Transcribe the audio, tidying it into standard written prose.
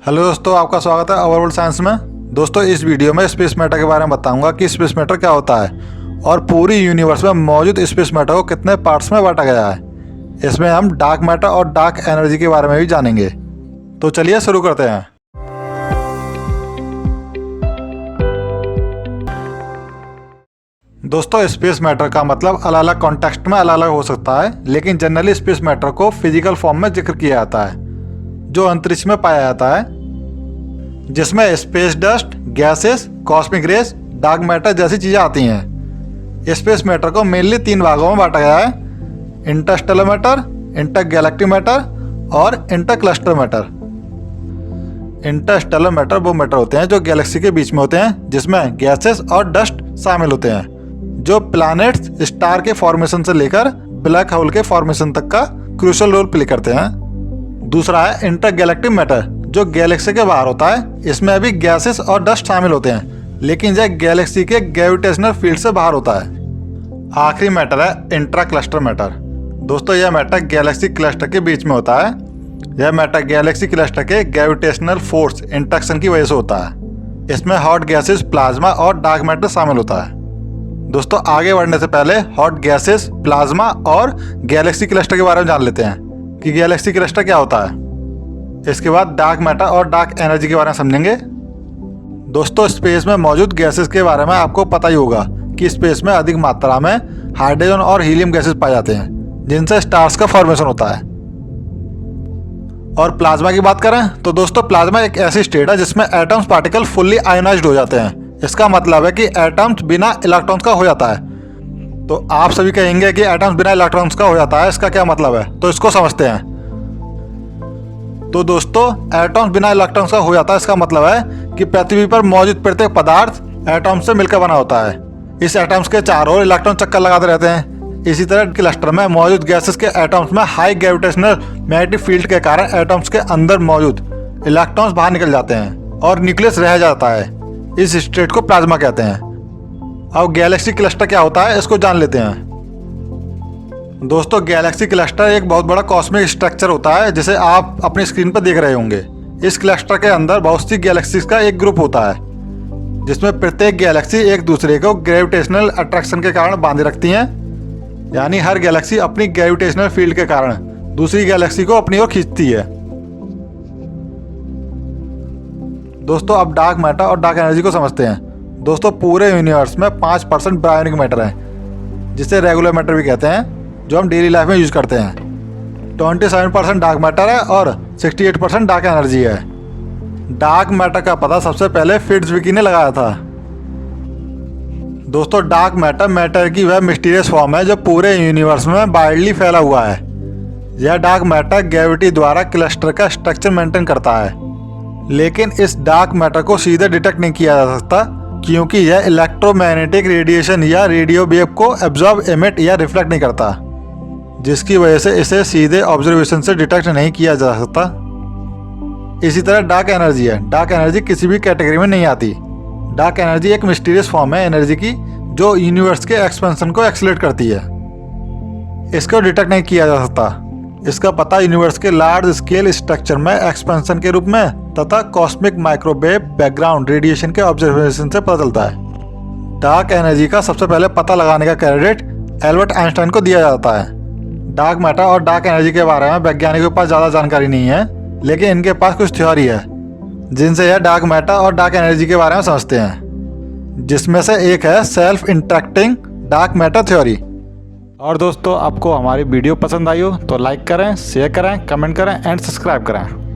Hello दोस्तों, आपका स्वागत है ओवरवर्ल्ड साइंस में। दोस्तों, इस वीडियो में स्पेस मैटर के बारे में बताऊंगा कि स्पेस मैटर क्या होता है और पूरी यूनिवर्स में मौजूद स्पेस मैटर को कितने पार्ट्स में बांटा गया है। इसमें हम डार्क मैटर और डार्क एनर्जी के बारे में भी जानेंगे। तो चलिए शुरू करते हैं। दोस्तों, स्पेस मैटर का मतलब अलग अलग कॉन्टेक्स्ट में अलग अलग हो सकता है, लेकिन जनरली स्पेस मैटर को फिजिकल फॉर्म में जिक्र किया जाता है जो अंतरिक्ष में पाया जाता है, जिसमें space dust, gases, cosmic rays, dark matter जैसी चीजें आती हैं। स्पेस मैटर को मेनली 3 भागों में बांटा गया है: इंटरस्टेलर मैटर, इंटरगैलेक्टिक मैटर और इंटरक्लस्टर मैटर। इंटरस्टेलर मैटर वो मैटर होते हैं जो गैलेक्सी के बीच में होते हैं, जिसमें गैसेस और डस्ट शामिल होते हैं, जो प्लैनेट्स, स्टार के फॉर्मेशन से लेकर ब्लैक होल के फॉर्मेशन तक का क्रूशियल रोल प्ले करते हैं। दूसरा है इंटरगैलेक्टिक मैटर, जो गैलेक्सी के बाहर होता है। इसमें भी गैसेस और डस्ट शामिल होते हैं, लेकिन यह गैलेक्सी के ग्रेविटेशनल फील्ड से बाहर होता है। आखिरी मैटर है इंट्राक्लस्टर मैटर। दोस्तों, यह मैटर गैलेक्सी क्लस्टर के बीच में होता है। यह मैटर गैलेक्सी क्लस्टर के ग्रेविटेशनल फोर्स इंट्रैक्शन की वजह से होता है। इसमें हॉट गैसेस, प्लाज्मा और डार्क मैटर शामिल होता है। दोस्तों, आगे बढ़ने से पहले हॉट गैसेस, प्लाज्मा और गैलेक्सी क्लस्टर के बारे में जान लेते हैं कि गैलेक्सी क्लस्टर क्या होता है। इसके बाद डार्क मैटर और डार्क एनर्जी के बारे में समझेंगे। दोस्तों, स्पेस में मौजूद गैसेस के बारे में आपको पता ही होगा कि स्पेस में अधिक मात्रा में हाइड्रोजन और हीलियम गैसेस पाए जाते हैं, जिनसे स्टार्स का फॉर्मेशन होता है। और प्लाज्मा की बात करें तो दोस्तों, प्लाज्मा एक ऐसी स्टेट है जिसमें एटम्स पार्टिकल फुल्ली आयोनाइज्ड हो जाते हैं। इसका मतलब है कि एटम्स बिना इलेक्ट्रॉन्स का हो जाता है। तो आप सभी कहेंगे कि एटम्स बिना इलेक्ट्रॉन्स का हो जाता है, इसका क्या मतलब है? तो इसको समझते हैं। तो दोस्तों, एटम्स बिना इलेक्ट्रॉन्स का हो जाता है, इसका मतलब है कि पृथ्वी पर मौजूद प्रत्येक पदार्थ एटम्स से मिलकर बना होता है। इस एटम्स के चारों ओर इलेक्ट्रॉन चक्कर लगाते रहते हैं। इसी तरह क्लस्टर में मौजूद गैसेस के एटम्स में हाई ग्रेविटेशनल मैग्नेटिक फील्ड के कारण एटम्स के अंदर मौजूद इलेक्ट्रॉन्स बाहर निकल जाते हैं और न्यूक्लियस रह जाता है। इस स्टेट को प्लाज्मा कहते हैं। अब गैलेक्सी क्लस्टर क्या होता है, इसको जान लेते हैं। दोस्तों, गैलेक्सी क्लस्टर एक बहुत बड़ा कॉस्मिक स्ट्रक्चर होता है, जिसे आप अपनी स्क्रीन पर देख रहे होंगे। इस क्लस्टर के अंदर बहुत सी गैलेक्सीज का एक ग्रुप होता है, जिसमें प्रत्येक गैलेक्सी एक दूसरे को ग्रेविटेशनल अट्रैक्शन के कारण बांधे रखती हैं। यानी हर गैलेक्सी अपनी ग्रेविटेशनल फील्ड के कारण दूसरी गैलेक्सी को अपनी ओर खींचती है। दोस्तों, अब डार्क मैटर और डार्क एनर्जी को समझते हैं। दोस्तों, पूरे यूनिवर्स में 5% बायोनिक मैटर है, जिसे रेगुलर मैटर भी कहते हैं, जो हम डेली लाइफ में यूज करते हैं। 27% डार्क मैटर है और 68% डार्क एनर्जी है। डार्क मैटर का पता सबसे पहले फिट्जविकी ने लगाया था। दोस्तों, डार्क मैटर की वह मिस्टीरियस फॉर्म है जो पूरे यूनिवर्स में वाइडली फैला हुआ है। यह डार्क मैटर ग्रेविटी द्वारा क्लस्टर का स्ट्रक्चर मेंटेन करता है, लेकिन इस डार्क मैटर को सीधे डिटेक्ट नहीं किया जा सकता, क्योंकि यह इलेक्ट्रोमैग्नेटिक रेडिएशन या रेडियो वेव को एब्जॉर्ब, एमिट या रिफ्लेक्ट नहीं करता, जिसकी वजह से इसे सीधे ऑब्जर्वेशन से डिटेक्ट नहीं किया जा सकता। इसी तरह डार्क एनर्जी है। डार्क एनर्जी किसी भी कैटेगरी में नहीं आती। डार्क एनर्जी एक मिस्टीरियस फॉर्म है एनर्जी की, जो यूनिवर्स के एक्सपेंशन को एक्सेलरेट करती है। इसको डिटेक्ट नहीं किया जा सकता। इसका पता यूनिवर्स के लार्ज स्केल स्ट्रक्चर में एक्सपेंशन के रूप में तथा कॉस्मिक माइक्रोवेव बैकग्राउंड रेडिएशन के ऑब्जर्वेशन से पता चलता है। डार्क एनर्जी का सबसे पहले पता लगाने का क्रेडिट एल्बर्ट आइंस्टाइन को दिया जाता है। डार्क मैटर और डार्क एनर्जी के बारे में वैज्ञानिकों के पास ज़्यादा जानकारी नहीं है, लेकिन इनके पास कुछ थ्योरी है जिनसे यह डार्क मैटर और डार्क एनर्जी के बारे में समझते हैं, जिसमें से एक है self interacting dark matter theory. और दोस्तों, आपको हमारी वीडियो पसंद आई हो तो लाइक करें, शेयर करें, कमेंट करें एंड सब्सक्राइब करें।